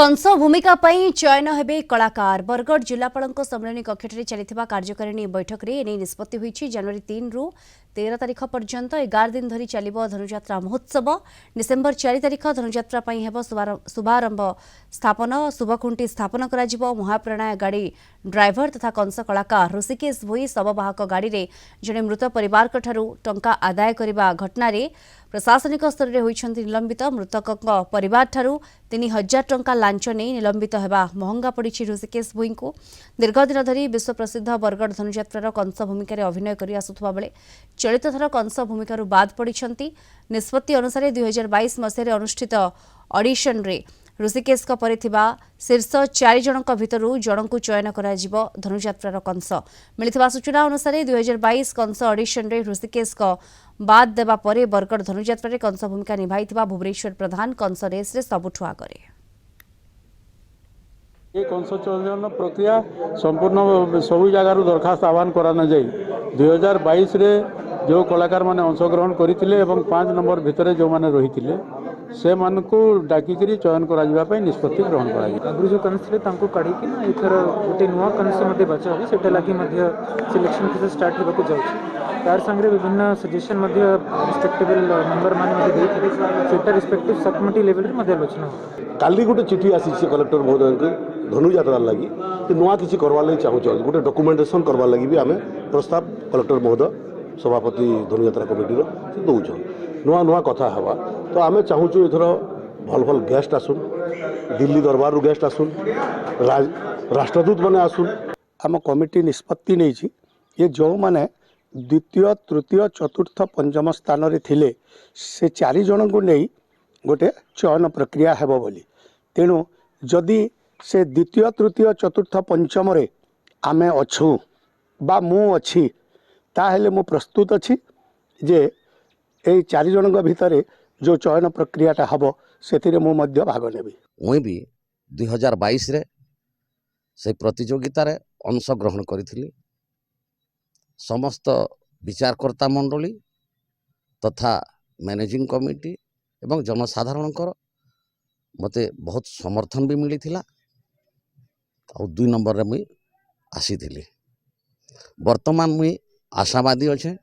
कंस भूमिका पई चयन हेबे कलाकार बरगढ़ जिलापाल सम्मेलन कक्ष चलता कार्यकारिणी बैठक में एने निष्पत्ति होईछि। जनवरी 3 रु 13 तारिख पर्यंत 11 दिन धरी चलिबो धनुयात्रा महोत्सव। डिसेम्बर 4 तारिख धनुयात्रा पई हेबो शुभारंभ स्थापन शुभखुंटी स्थापन कराजिबो। महाप्रणाय गाड़ी ड्राइवर तथा कंस कलाकार ऋषिकेश भोई शववाहक गाड़ी रे जने मृत परिवार ठारू टंका आदाय करने घटना प्रशासनिक स्तर में होइछन्ति निलंबित। मृतक परिवार ठारू 3000 टंका लांच नहीं निलंबित होगा महंगा पड़ी ऋषिकेश भोई को। दीर्घ दिन धरी विश्व प्रसिद्ध बरगढ़ धनुयात्रार कंस भूमिका अभिनय कर आसुवा बेले चलित थर कंस भूमिका बाद पड़ी। निष्पत्ति अनुसार 2022 मसीह अनुष्ठित ऑडिशन रे ऋषिकेश पर शीर्ष 4 जनक भितर जन को चयन कर धनुयात्रार कंस। मिलता सूचना अनुसार 2022 कंस ऑडिशन रे ऋषिकेश बाद देवा परे बरगढ़ धनुयात्रा कंस भूमिका निभाई भुवनेश्वर प्रधान कंस रेस रे सबुठु आगे। ये कंस चयन प्रक्रिया संपूर्ण सबु जगार दरखास्त आह्वान कराना जाए 2022 रे जो कलाकार माने अंशग्रहण करथिले एवं 5 नंबर भितर जो माने रहिथिले से मानकु डाकिकरी चयन करा पई निष्पत्ति ग्रहण करा। अग्रु जो कनस थे काढ़ी कि ना एथर गोटे नुआ कनस मध्य बचा हो सेटा लगी मध्य सिलेक्शन प्रोसेस स्टार्ट होगा जाउछि। तार संगे विभिन्न सजेशन मध्य रिस्पेक्टेबल मेंबर मान मध्य देइथिले सेटा रिस्पेक्टिव सब कमिटी लेवल रे मध्य आलोचना काली गोटे चिठी आसी कलेक्टर महोदय को धनुयात्रा लगी कि नुआ किसी करवा लगी चाहूँ गोटे डॉक्यूमेंटेशन करवा लगी भी आम प्रस्ताव कलेक्टर महोदय सभापति धनुयात्रा कमिटी से दौन नुआ नुआ कथा हवा तो आम चाहूँ एथर भल भल गेस्ट आसुन दिल्ली दरबार गेस्ट आसुन राष्ट्रदूत मैंने आसुन आम कमिटी निष्पत्ति नहीं ये जो मैंने द्वितीय तृतीय चतुर्थ पंचम स्थान रे थिले से 4 जन को नहीं गोटे चयन प्रक्रिया हेबो बोली। तेणु जदि से द्वितीय तृतीय चतुर्थ पंचम रे आमे अछु बा मु अछि ताहेले मु प्रस्तुत अछि जे ए 4 जन भितर जो चयन प्रक्रियाटा हबो सेथिरे मु मध्य भाग नेबी। मुई भी 2022 रे से प्रतियोगिता रे अंश ग्रहण करिथिली। समस्त विचारकर्ता मंडली तथा मैनेजिंग कमिटी एवं जनसाधारण मते बहुत समर्थन भी मिली थिला। 2 नंबर रे मुई आसी थिली। वर्तमान मुई आशावादी अच्छे